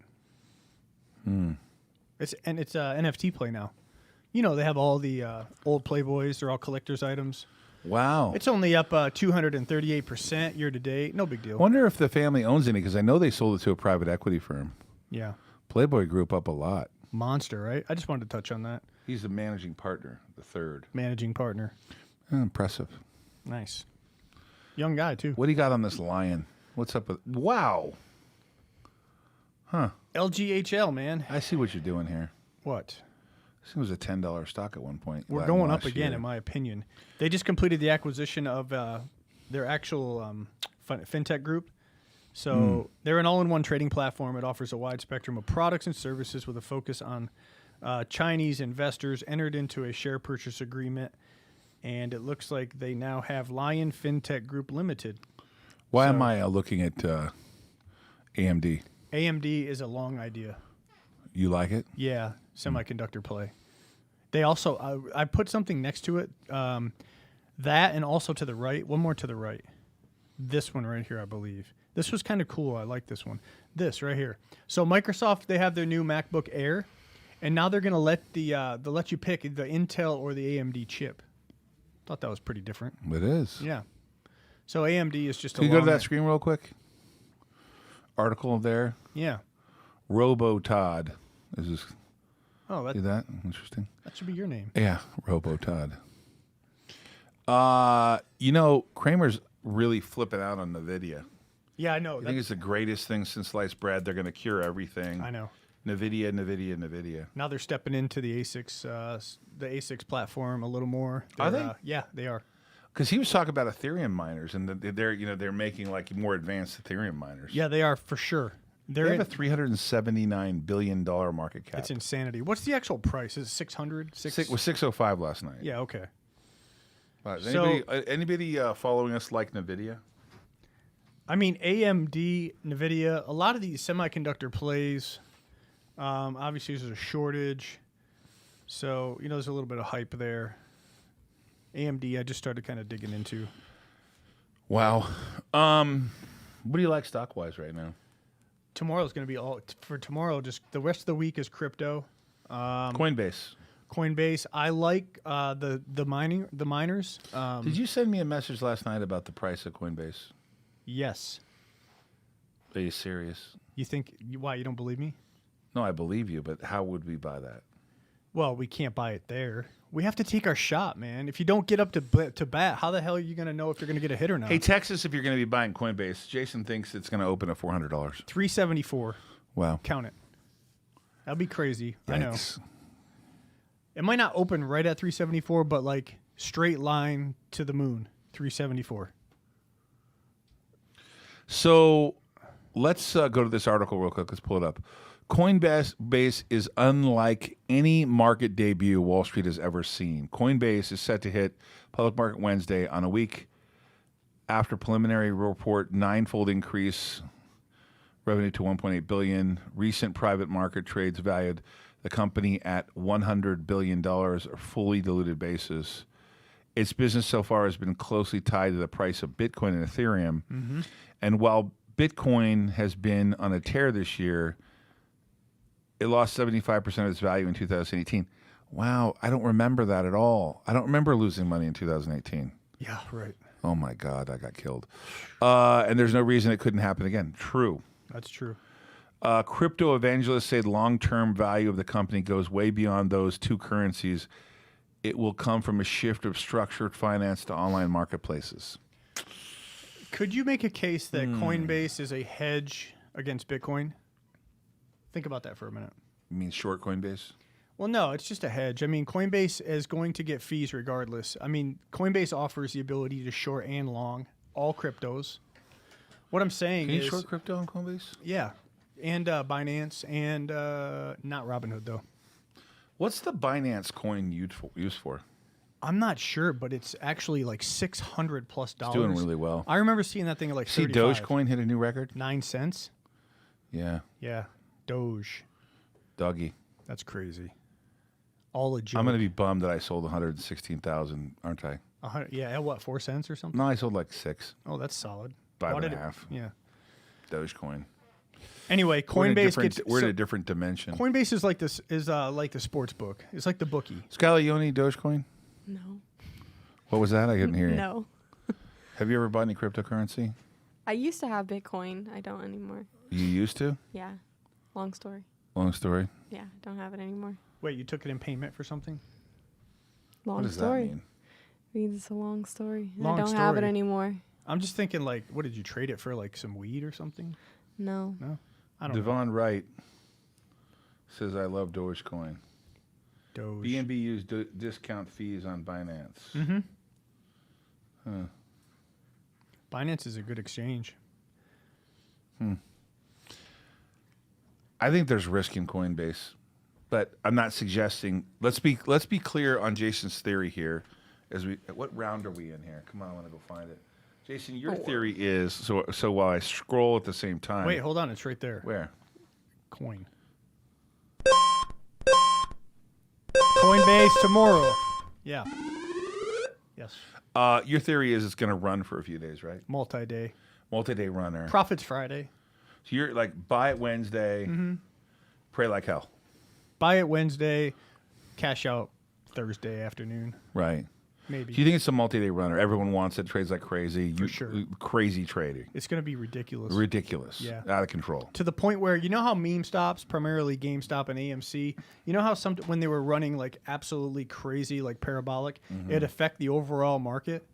It's NFT play now. You know they have all the old Playboys. They're all collector's items. Wow. It's only up 238% year to date. No big deal. Wonder if the family owns any because I know they sold it to a private equity firm. Yeah. Playboy Group up a lot. Monster, right? I just wanted to touch on that. He's the managing partner, the third. Managing partner. Impressive. Nice. Young guy, too. What do you got on this lion? What's up with? Wow. LGHL, man. I see what you're doing here. What? This was a $10 stock at one point. We're going up again, in my opinion. They just completed the acquisition of their actual fintech group. So they're an all-in-one trading platform. It offers a wide spectrum of products and services with a focus on Chinese investors entered into a share purchase agreement. And it looks like they now have Lion Fintech Group Limited. Why am I looking at AMD? AMD is a long idea. You like it? Yeah, semiconductor play. They also, I put something next to it, that and also to the right, one more to the right. This one right here, I believe. This was kind of cool. I like this one. This right here. So Microsoft, they have their new MacBook Air, and now they're going to let let you pick the Intel or the AMD chip. Thought that was pretty different. It is. Yeah. So AMD is just Can you go to that screen real quick? Article there. Yeah. Robo Todd. Is this? Oh, See that? Interesting. that should be your name. Yeah, Robo Todd. Kramer's really flipping out on NVIDIA. Yeah, I know. I think it's the greatest thing since sliced bread. They're going to cure everything. I know. NVIDIA. Now they're stepping into the ASICs platform a little more. Are they? Yeah, they are. Because he was talking about Ethereum miners, and they're making like more advanced Ethereum miners. Yeah, they are for sure. They have a $379 billion market cap. It's insanity. What's the actual price? Is it 600? It was 605 last night. Yeah, okay. Is So- anybody following us like NVIDIA? I mean, AMD, NVIDIA, a lot of these semiconductor plays, obviously there's a shortage. So, there's a little bit of hype there. AMD, I just started kind of digging into. Wow. What do you like stock-wise right now? Tomorrow's going to be for tomorrow, just the rest of the week is crypto. Coinbase. Coinbase. I like the miners. Did you send me a message last night about the price of Coinbase? Yes. Are you serious? You think why you don't believe me? No, I believe you, but how would we buy that? Well, we can't buy it there. We have to take our shot, man. If you don't get up to bat, how the hell are you going to know if you're going to get a hit or not? Hey, Texas, if you're going to be buying Coinbase, Jason thinks it's going to open at $400. 374. Wow. Count it. That'd be crazy. I know. Yikes. It might not open right at 374, but like straight line to the moon. 374. So let's go to this article real quick. Let's pull it up. Coinbase is unlike any market debut Wall Street has ever seen. Coinbase is set to hit public market Wednesday on a week after preliminary report, ninefold increase revenue to $1.8 billion. Recent private market trades valued the company at $100 billion, a fully diluted basis. Its business so far has been closely tied to the price of Bitcoin and Ethereum. Mm-hmm. And while Bitcoin has been on a tear this year, it lost 75% of its value in 2018. Wow, I don't remember that at all. I don't remember losing money in 2018. Yeah, right. Oh, my God, I got killed. And there's no reason it couldn't happen again. True. That's true. Crypto evangelists say the long-term value of the company goes way beyond those two currencies. It will come from a shift of structured finance to online marketplaces. Could you make a case that Coinbase is a hedge against Bitcoin? Think about that for a minute. You mean short Coinbase? Well, no, it's just a hedge. I mean, Coinbase is going to get fees regardless. I mean, Coinbase offers the ability to short and long all cryptos. What I'm saying Can you is, short crypto on Coinbase? yeah, and Binance, and not Robinhood though. What's the Binance coin used for? I'm not sure, but it's actually like $600+. It's doing really well. I remember seeing that thing at like See 35. Dogecoin hit a new record? 9 cents. Yeah. Yeah, Doge. Doggy. That's crazy. All a joke. I'm going to be bummed that I sold 116,000, aren't I? Yeah, at what, 4 cents or something? No, I sold like 6. Oh, that's solid. Five Bought and it a half. Yeah. Dogecoin. Anyway, We're in a Coinbase different, gets. we're in so a different dimension. Coinbase is like this. Is like the sports book. It's like the bookie. Skylar, you own any Dogecoin? No. What was that? I couldn't hear you. No. Have you ever bought any cryptocurrency? I used to have Bitcoin. I don't anymore. You used to? Yeah. Long story. Long story. Yeah, don't have it anymore. Wait, you took it in payment for something? Long What does story. that mean? Means it's a long story. Long I don't have it story. anymore. I'm just thinking, like, what did you trade it for? Like some weed or something? No. No, I don't know. Devon Wright says, I love Dogecoin. Doge. BNB used discount fees on Binance. Mm-hmm. Binance is a good exchange. I think there's risk in Coinbase, but I'm not suggesting. Let's be clear on Jason's theory here. What round are we in here? Come on, I want to go find it. Jason, your theory is so while I scroll at the same time. Wait, hold on. It's right there. Where? Coin. Coinbase tomorrow. Yeah. Yes. Your theory is it's going to run for a few days, right? Multi-day. Multi-day runner. Profits Friday. So you're like buy it Wednesday, pray like hell. Buy it Wednesday, cash out Thursday afternoon. Right. Maybe. Do you think it's a multi-day runner? Everyone wants it. Trades like crazy. For sure. Crazy trading. It's going to be ridiculous. Ridiculous. Yeah. Out of control. To the point where, you know how meme stops, primarily GameStop and AMC, you know how when they were running like absolutely crazy, like parabolic, it'd affect the overall market?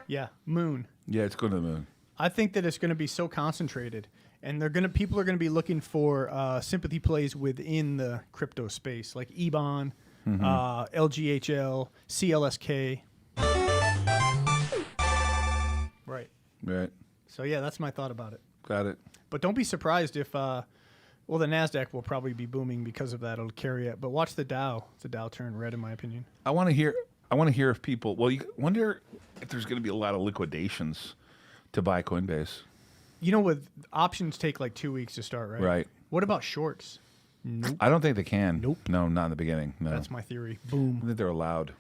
Yeah, moon. Yeah, it's going to the moon. I think that it's going to be so concentrated, and people are going to be looking for sympathy plays within the crypto space, like EBON, LGHL, CLSK. Right. Right. So yeah, that's my thought about it. Got it. But don't be surprised if, the NASDAQ will probably be booming because of that. It'll carry it. But watch the Dow. The Dow turn red, in my opinion. I want to hear if people. Well, you wonder if there's going to be a lot of liquidations to buy Coinbase. You know, with options take like 2 weeks to start, right? Right. What about shorts? Nope. I don't think they can. Nope. No, not in the beginning. No. That's my theory. I Boom. think they're allowed.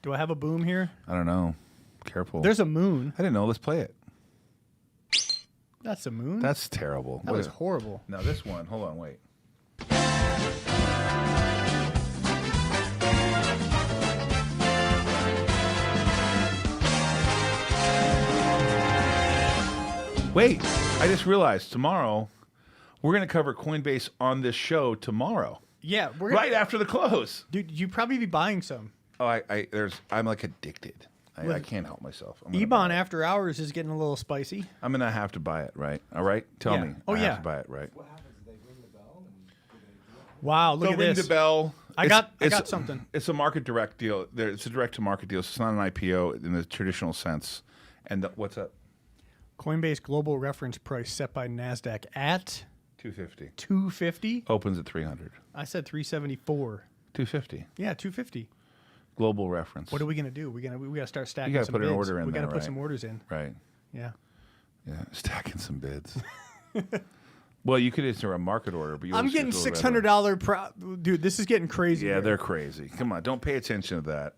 Do I have a boom here? I don't know. Careful. There's a moon. I didn't know. Let's play it. That's a moon? That's terrible. That was horrible. No, this one. Hold on. Wait. Wait, I just realized tomorrow we're going to cover Coinbase on this show tomorrow, Yeah, we're right after the close. Dude, you'd probably be buying some. Oh, I'm like addicted. I can't help myself. I'm gonna buy EBON it. after hours is getting a little spicy. I'm gonna have to buy it, right? All right, tell Yeah. me. Oh, I yeah. have to buy it, right? Wow, look at Ring this. the bell. I got something. It's a market direct deal. It's a direct to market deal. So it's not an IPO in the traditional sense. And what's up? Coinbase global reference price set by NASDAQ at 250. 250. Opens at 300. I said 374. 250. Yeah, 250. Global reference. What are we gonna do? We gotta start stacking. You gotta some put an bids. order in We gotta there, put right? some orders in. Right. Yeah. Yeah. Stacking some bids. Well, you could enter a market order, but I'm getting $600 dude. This is getting crazy. Yeah, here. they're crazy. Come on, don't pay attention to that.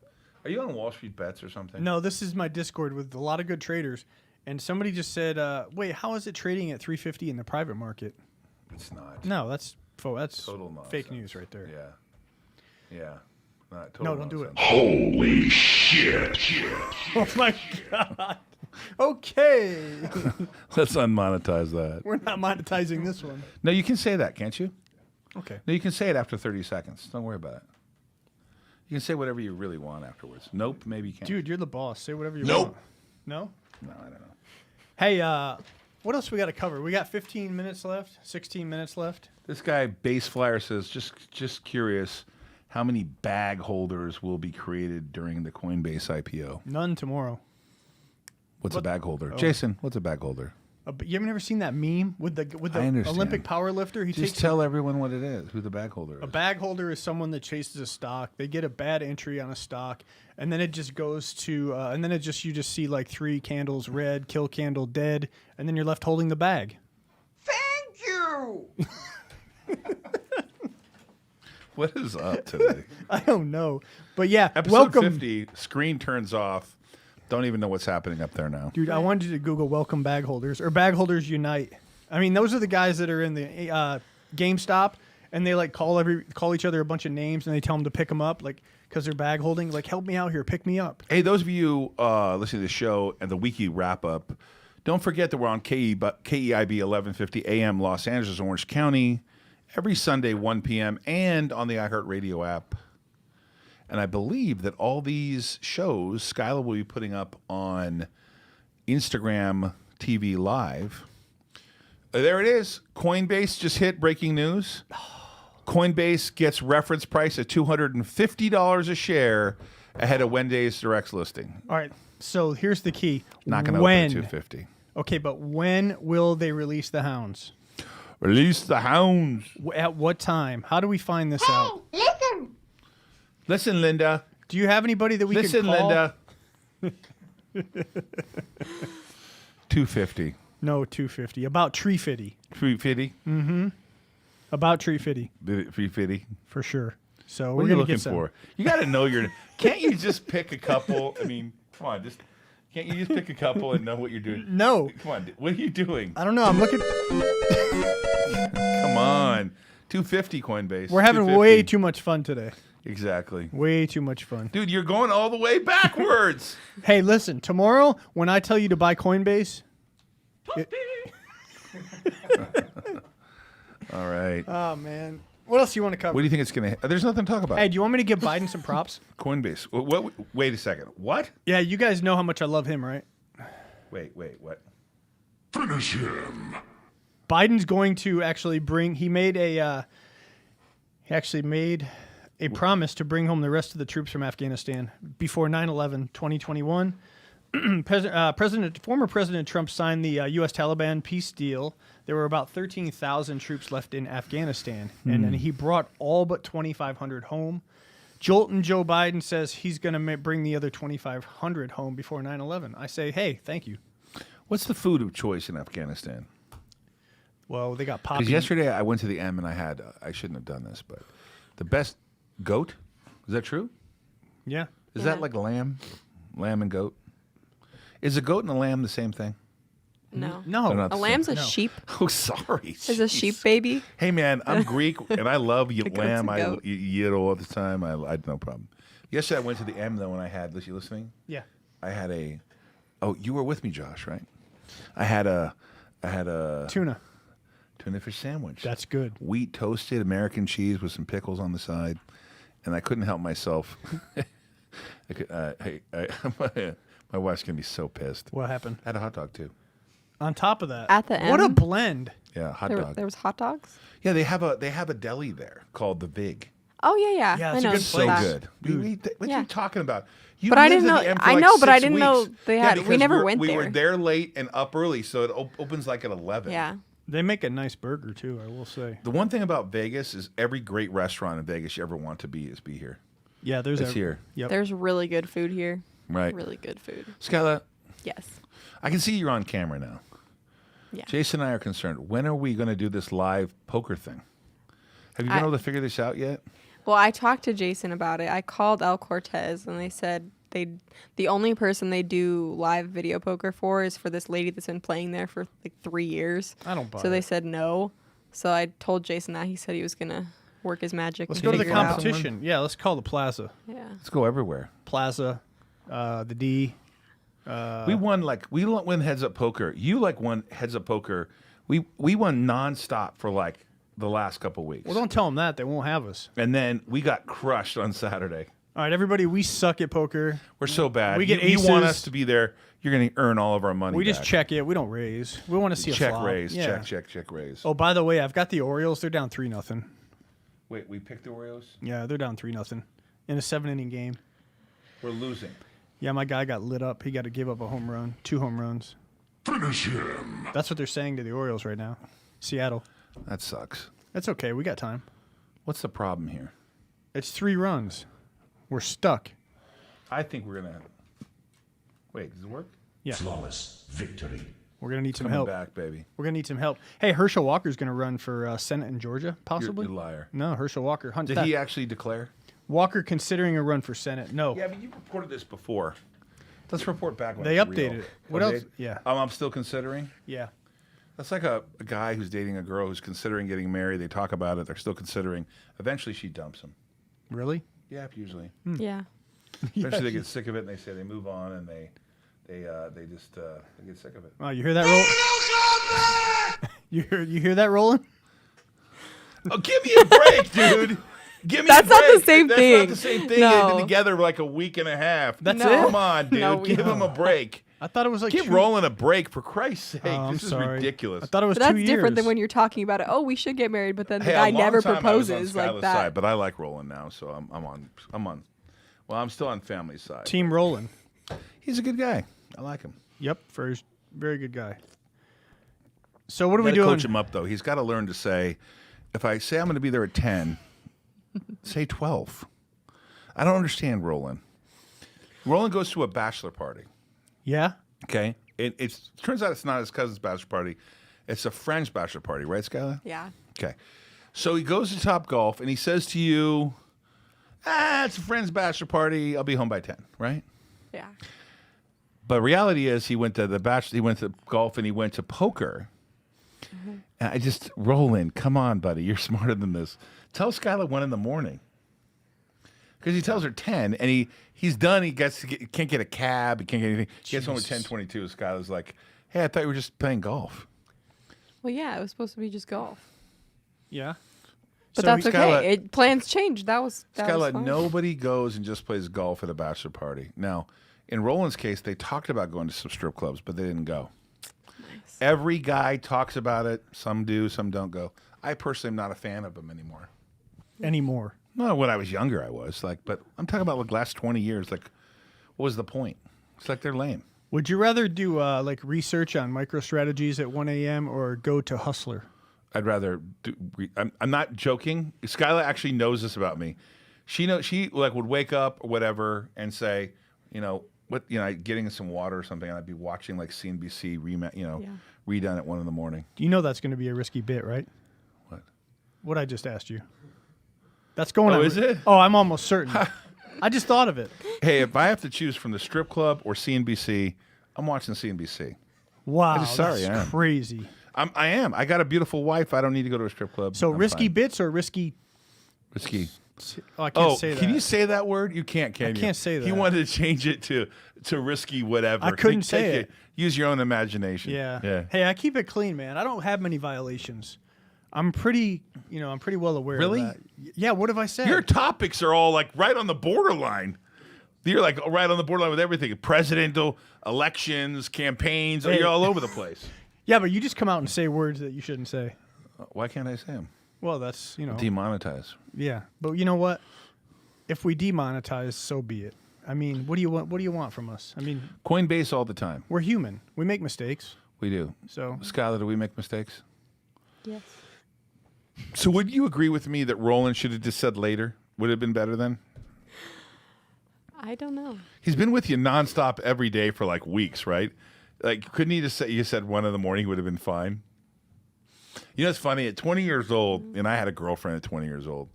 Are you on Wall Street Bets or something? No, this is my Discord with a lot of good traders, and somebody just said, "Wait, how is it trading at 350 in the private market?" It's not. No, that's Total nonsense. fake news right there. Yeah. Yeah. Not total No, don't do it. nonsense. Holy shit. Oh my god. Okay, Let's unmonetize that. we're not monetizing this one. No, you can say that, can't you? Okay. No, you can say it after 30 seconds. Don't worry about it. You can say whatever you really want afterwards. Nope, maybe you can't. Dude, you're the boss. Say whatever you Nope. want. No? No, I don't know. Hey, what else we got to cover? We got 15 minutes left, 16 minutes left. This guy, Base Flyer, says, just curious, how many bag holders will be created during the Coinbase IPO? None tomorrow. What's a bag holder? Jason, what's a bag holder? But you haven't ever seen that meme with the I understand. Olympic power lifter? He Just takes tell everyone what it is, who the bag holder is. a bag holder is someone that chases a stock. They get a bad entry on a stock, and then it just goes to, and then you just see like 3 candles red, kill candle dead, and then you're left holding the bag. Thank you. What is up today? I don't know, but yeah, Episode welcome, 50, screen turns off. Don't even know what's happening up there now. dude. I wanted you to Google "welcome bag holders" or "bag holders unite." I mean, those are the guys that are in the GameStop, and they like call each other a bunch of names, and they tell them to pick them up, like because they're bag holding. Like, help me out here, pick me up. Hey, those of you listening to the show and the weekly wrap up, don't forget that we're on KEIB 1150 AM, Los Angeles, Orange County, every Sunday 1 p.m. and on the iHeartRadio app. And I believe that all these shows Skylar will be putting up on Instagram TV Live. There it is. Coinbase just hit breaking news. Coinbase gets reference price at $250 a share ahead of Wednesday's direct listing. All right, so here's the key. Not going to open at $250. Okay, but when will they release the hounds? Release the hounds. At what time? How do we find this out? Listen. Listen, Linda. Do you have anybody that we Listen, can call? Linda. $250. No, 250. About tree fitty. $350. About tree fitty $350. for sure. So What we're are you gonna looking get some. for? You got to know your. Can't you just pick a couple? I mean, come on, just can't you just pick a couple and know what you're doing? No, Come on, what are you doing? I don't know. I'm looking. Come on, $250 Coinbase. We're having $250. way too much fun today. Exactly, Way too much fun. dude. You're going all the way backwards. Hey, listen. Tomorrow, when I tell you to buy Coinbase, All right. oh man, what else do you want to cover? What do you think it's gonna? There's nothing to talk about. Hey, do you want me to give Biden some props? Coinbase. What? Wait a second. What? Yeah, you guys know how much I love him, right? Wait. What? Finish him. Biden's going to actually bring. He actually made a promise to bring home the rest of the troops from Afghanistan before 9/11, 2021. Former President Trump signed the U.S. Taliban peace deal. There were about 13,000 troops left in Afghanistan, and then he brought all but 2,500 home. Jolton Joe Biden says he's going to bring the other 2,500 home before 9/11. I say, hey, thank you. What's the food of choice in Afghanistan? Well, they got poppy. Because yesterday I went to the M and I had. I shouldn't have done this, but the best goat. Is that true? Yeah. Is Yeah. that like lamb and goat? Is a goat and a lamb the same thing? No. No. They're not A the lamb's same. a sheep. Oh, sorry. Is a sheep Jeez. baby. Hey, man, I'm Greek and I love goat's lamb. a I goat. eat it all the time. I no problem. Yesterday I went to the M though, and I had. You listening? Yeah. I had a. Oh, you were with me, Josh, right? I had a Tuna. tuna fish sandwich. That's good. Wheat toasted American cheese with some pickles on the side, and I couldn't help myself. My wife's gonna be so pissed. What happened? I had a hot dog too. On top of that, At the what a end? blend. Yeah, hot There, dog. there was hot dogs. Yeah, they have a deli there called the Vig. Oh yeah. Yeah, I it's a know. good So place. that. good. What are Yeah. you talking about? You But I lived didn't in know- the M for I like know, but I 6 didn't know weeks. they had- we because never went We were there. there late and up early, so it opens like at 11. Yeah. They make a nice burger too, I will say. The one thing about Vegas is every great restaurant in Vegas you ever want to be here. Yeah, there's It's here. Yep. There's really good food here. Right. Really good food. Skyla, Yes. I can see you're on camera now. Yeah. Jason and I are concerned. When are we going to do this live poker thing? Have you been able to figure this out yet? Well, I talked to Jason about it. I called El Cortez, and they said the only person they do live video poker for is for this lady that's been playing there for like 3 years. I don't buy So they it. said no. So I told Jason that. He said he was gonna work his magic. Let's and go to the figure it out. competition. Yeah, let's call the Plaza. Yeah. Let's go everywhere. Plaza, the D. We won heads up poker. You won heads up poker. We won nonstop for like the last couple weeks. Well, don't tell them that. They won't have us. And then we got crushed on Saturday. All right, everybody, we suck at poker. We're so bad. We get you want aces. us to be there. You're going to earn all of our money. We just back. check it. We don't raise. We want to see a check flop. raise. Yeah. Check raise. Oh, by the way, I've got the Orioles. They're down 3-0. Wait, we picked the Orioles. Yeah, they're down 3-0 in a 7-inning game. We're losing. Yeah, my guy got lit up. He got to give up a home run, 2 home runs. Finish him. That's what they're saying to the Orioles right now. Seattle. That sucks. That's okay. We got time. What's the problem here? It's 3 runs. We're stuck. I think we're gonna. Wait, does it work? Yeah. Flawless victory. We're going to need some Coming help. back, baby. We're going to need some help. Hey, Herschel Walker's going to run for Senate in Georgia, possibly? You're a liar. No, Herschel Walker. Hunt Did that. he actually declare? Walker considering a run for Senate. No. Yeah, but you reported this before. Let's report back when They it's updated real. it. What Oh, else? they- Yeah. I'm still considering. Yeah. That's like a guy who's dating a girl who's considering getting married. They talk about it. They're still considering. Eventually, she dumps him. Really? Yeah, usually. Yeah. Eventually, they get sick of it and they say they move on and they just they get sick of it. Oh, you hear that roll? you hear that rolling? Oh, give me a break, dude. Give me That's a not break. the same That's thing. not the same thing. No. They've been together like a week and a half. That's No. it? Come on, dude. No, we Give him a break. I thought it was like Keep 2 rolling a break, for Christ's sake. Oh, I'm This is sorry. ridiculous. I thought it was But that's 2 years. different than when you're talking about it. Oh, we should get married, but then the Hey, guy a long never time I was on proposes like Skylar's that. side, but I like rolling now, so I'm on. Well, I'm still on family's side. Team rolling. He's a good guy. I like him. Yep, very good guy. So what are we Gotta doing? coach him up though. He's got to learn to say, if I say I'm going to be there at 10, say 12. I don't understand Roland. Roland goes to a bachelor party. Yeah. Okay, it turns out it's not his cousin's bachelor party. It's a friend's bachelor party, right, Skylar? Yeah. Okay. So he goes to Top Golf and he says to you, it's a friend's bachelor party. I'll be home by 10, right? Yeah. But reality is he went to the bachelor, he went to golf and he went to poker. And I just, Roland, come on, buddy. You're smarter than this. Tell Skylar 1 in the morning. Because he tells her 10 and he's done. He can't get a cab. He can't get anything. He gets home at Jesus. 10:22. Skylar's like, hey, I thought you were just playing golf. Well, yeah, it was supposed to be just golf. Yeah. But So that's he's okay. Skylar- Plans changed. That was Skylar, fine. nobody goes and just plays golf at a bachelor party. Now, in Roland's case, they talked about going to some strip clubs, but they didn't go. Nice. Every guy talks about it. Some do, some don't go. I personally am not a fan of them anymore. Anymore. No, when I was younger, I was but I'm talking about like last 20 years. Like, what was the point? It's like they're lame. Would you rather do like research on MicroStrategies at 1 a.m. or go to Hustler? I'd rather do. I'm not joking. Skylar actually knows this about me. She like would wake up or whatever and say, getting some water or something, and I'd be watching like CNBC redone at 1 in the morning. You know that's going to be a risky bit, right? What? What I just asked you. That's going on. Oh, is it? Oh, I'm almost certain. I just thought of it. Hey, if I have to choose from the strip club or CNBC, I'm watching CNBC. Wow, just sorry, I am. that's crazy. I am. I got a beautiful wife. I don't need to go to a strip club. So I'm risky fine. bits or risky? Risky. Oh, I can't Oh, say that. can you say that word? You can't, can you? can't say He that. wanted to change it to risky whatever. I couldn't say it. Use your own imagination. Yeah. Yeah. Hey, I keep it clean, man. I don't have many violations. I'm pretty well aware Really? of that. Yeah, what have I said? Your topics are all like right on the borderline. You're like right on the borderline with everything. Presidential elections, campaigns. Hey. You're all over the place. Yeah, but you just come out and say words that you shouldn't say. Why can't I say them? Well, that's, Demonetize. yeah. But you know what? If we demonetize, so be it. I mean, what do you want? What do you want from us? I mean, Coinbase all the time. we're human. We make mistakes. We do. So Skylar, do we make mistakes? Yes. So would you agree with me that Roland should have just said later? Would it have been better then? I don't know. He's been with you nonstop every day for like weeks, right? Like, couldn't he just say, you said 1 in the morning, he would have been fine? You know, it's funny. At 20 years old, and I had a girlfriend at 20 years old,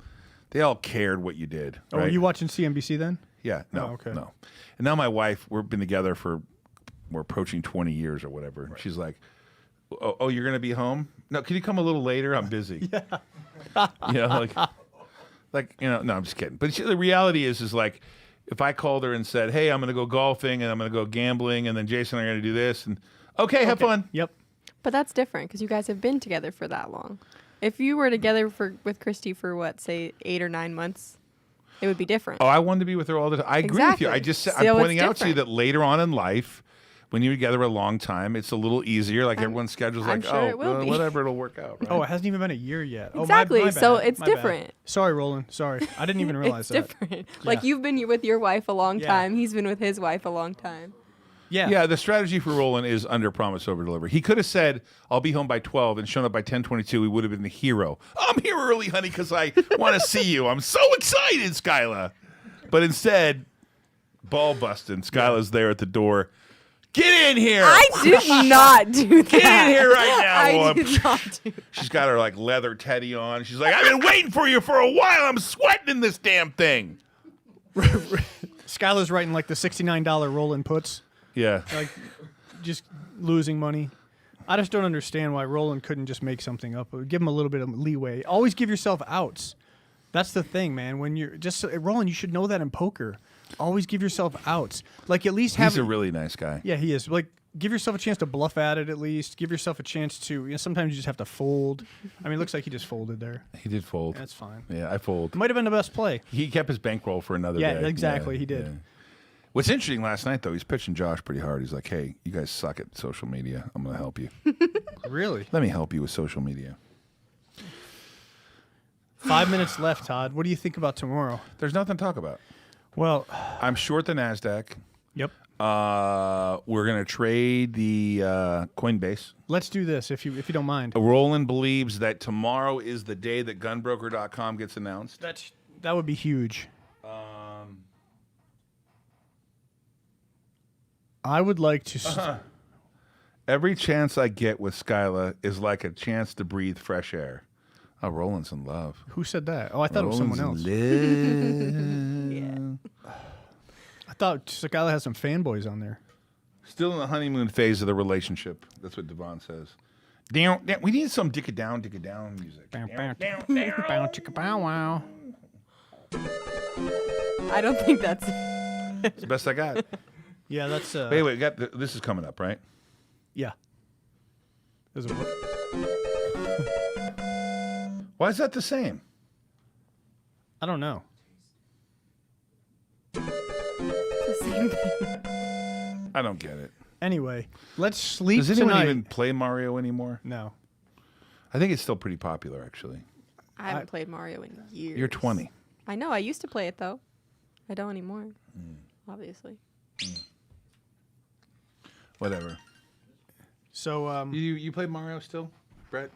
they all cared what you did. Oh, right? were you watching CNBC then? Yeah, no, Oh, okay. no. And now my wife, we've been together we're approaching 20 years or whatever. Right. She's like, oh, you're going to be home? No, can you come a little later? I'm busy. Yeah. No, I'm just kidding. But the reality is like, if I called her and said, hey, I'm going to go golfing and I'm going to go gambling and then Jason and I are going to do this and okay, have fun. Yep. But that's different because you guys have been together for that long. If you were together with Christy for what, say 8 or 9 months, it would be different. Oh, I wanted to be with her all the time. I agree with you. Exactly. I just said, So I'm it's pointing out to you different. that later on in life, when you're together a long time, it's a little easier. Like everyone's schedule's I'm like, sure it will be. whatever, it'll work out. Right? Oh, it hasn't even been a year yet. Exactly. Oh, my So bad, it's my bad. different. Sorry, Roland. Sorry. I didn't even realize It's that. different. Like you've been with your wife a long Yeah. time. He's been with his wife a long time. Yeah. Yeah, the strategy for Roland is under promise, over deliver. He could have said, I'll be home by 12 and shown up by 10:22. He would have been the hero. I'm here early, honey, because I want to see you. I'm so excited, Skyla. But instead, ball busting. Skyla's there at the door. Get in here. I did not do that. Get in here right now. I Well, did not do that. She's got her like leather teddy on. She's like, I've been waiting for you for a while. I'm sweating in this damn thing. Skylar's writing like the $69 Roland puts, Yeah. like just losing money. I just don't understand why Roland couldn't just make something up. Give him a little bit of leeway. Always give yourself outs. That's the thing, man. When you're just Roland, you should know that in poker. Always give yourself outs. Like at least have. He's a really nice guy. Yeah, he is. Like give yourself a chance to bluff at it. At least give yourself a chance to. Sometimes you just have to fold. I mean, it looks like he just folded there. He did fold. That's fine. Yeah, I fold. Might have been the best play. He kept his bankroll for another Yeah, day. exactly, he did. What's interesting last night, though, he's pitching Josh pretty hard. He's like, hey, you guys suck at social media. I'm going to help you. Really? Let me help you with social media. 5 minutes left, Todd. What do you think about tomorrow? There's nothing to talk about. Well, I'm short the NASDAQ. yep. We're going to trade the Coinbase. Let's do this if you don't mind. Roland believes that tomorrow is the day that gunbroker.com gets announced. That would be huge. I would like to. Every chance I get with Skyla is like a chance to breathe fresh air. Oh, Roland's in love. Who said that? Oh, I thought it was someone else. I thought Skyla has some fanboys on there. Still in the honeymoon phase of the relationship. That's what Devon says. Down, down. We need some dick it down music. Bow, Down, bow, down, down. bow, chicka, bow, wow. I don't think that's It's the best I got. Yeah, that's. Wait, this is coming up, right? Yeah. Does it work? Why is that the same? I don't know. the same thing. I don't get it. Anyway, let's sleep Does anyone tonight. even play Mario anymore? No. I think it's still pretty popular, actually. I haven't played Mario in years. You're 20. I know. I used to play it though. I don't anymore. Obviously. Whatever. So, You play Mario still, Brett?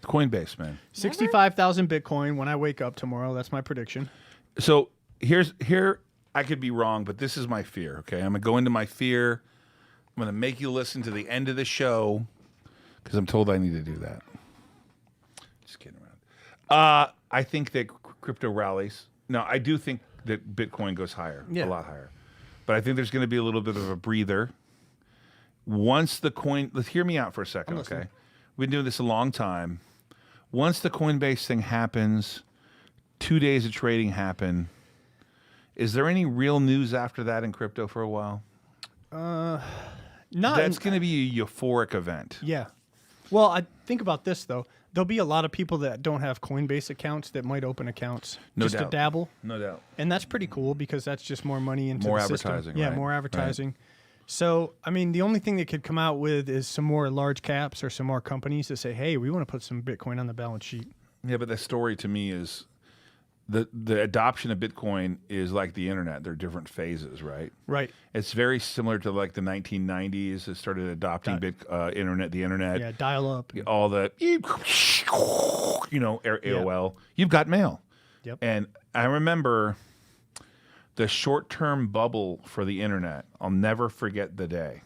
Coinbase, man. 65,000 Bitcoin when I wake up tomorrow. That's my prediction. So here I could be wrong, but this is my fear. Okay, I'm gonna go into my fear. I'm gonna make you listen to the end of the show because I'm told I need to do that. Just kidding around. I think that crypto rallies. No, I do think that Bitcoin goes higher, Yeah. a lot higher. But I think there's going to be a little bit of a breather. Once the coin, let's hear me out for a second, I'm okay? listening. We've been doing this a long time. Once the Coinbase thing happens, 2 days of trading happen. Is there any real news after that in crypto for a while? That's going to be a euphoric event. Yeah. Well, I think about this though. There'll be a lot of people that don't have Coinbase accounts that might open accounts No just doubt. to dabble, No doubt. and that's pretty cool because that's just more money into More the system. advertising, Yeah, right, more right. advertising. So, I mean, the only thing they could come out with is some more large caps or some more companies that say, "Hey, we want to put some Bitcoin on the balance sheet." Yeah, but the story to me is the adoption of Bitcoin is like the internet. They're different phases, right? Right. It's very similar to like the 1990s. It started adopting the internet. Yeah. Dial up. All the, AOL. You've got mail. Yep. And I remember the short-term bubble for the internet. I'll never forget the day.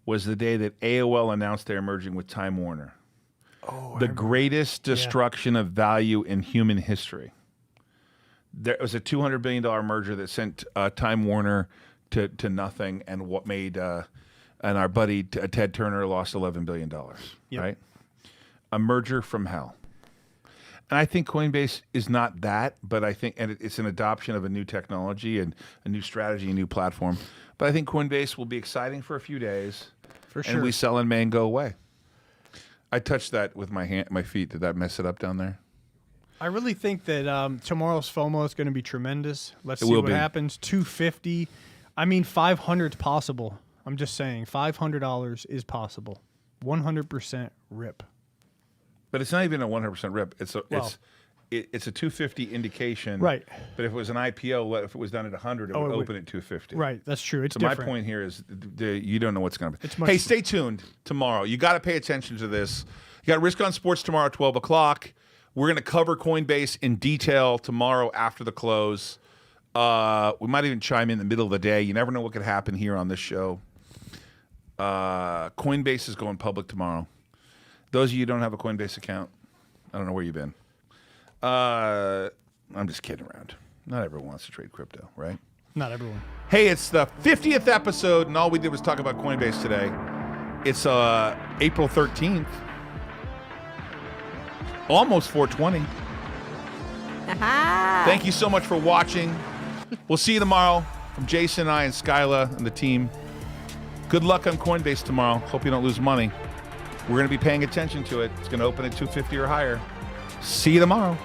Was the day that AOL announced they're merging with Time Warner. Oh, the greatest destruction of value in human history. There was a $200 billion merger that sent Time Warner to nothing, and what made and our buddy Ted Turner lost $11 billion. Yep. Right, a merger from hell. And I think Coinbase is not that, but I think, and it's an adoption of a new technology and a new strategy, a new platform. But I think Coinbase will be exciting for a few days, For sure. and we sell and may and go away. I touched that with my feet. Did that mess it up down there? I really think that tomorrow's FOMO is going to be tremendous. Let's It see will what be. happens. 250. I mean, 500's possible. I'm just saying, $500 is possible. 100% rip. But it's not even a 100% rip. It's a Well- it's a 250 indication. Right. But if it was an IPO, if it was done at 100, it Oh, would it would- open at 250. Right, that's true. It's So different. my point here is you don't know what's going to be. It's much- Hey, stay tuned tomorrow. You got to pay attention to this. You got Risk on Sports tomorrow at 12 o'clock. We're going to cover Coinbase in detail tomorrow after the close. We might even chime in the middle of the day. You never know what could happen here on this show. Coinbase is going public tomorrow. Those of you who don't have a Coinbase account, I don't know where you've been. I'm just kidding around. Not everyone wants to trade crypto, right? Not everyone. Hey, it's the 50th episode, and all we did was talk about Coinbase today. It's April 13th. Almost 420. Aha. Thank you so much for watching. We'll see you tomorrow from Jason and I and Skyla and the team. Good luck on Coinbase tomorrow. Hope you don't lose money. We're going to be paying attention to it. It's going to open at 250 or higher. See you tomorrow.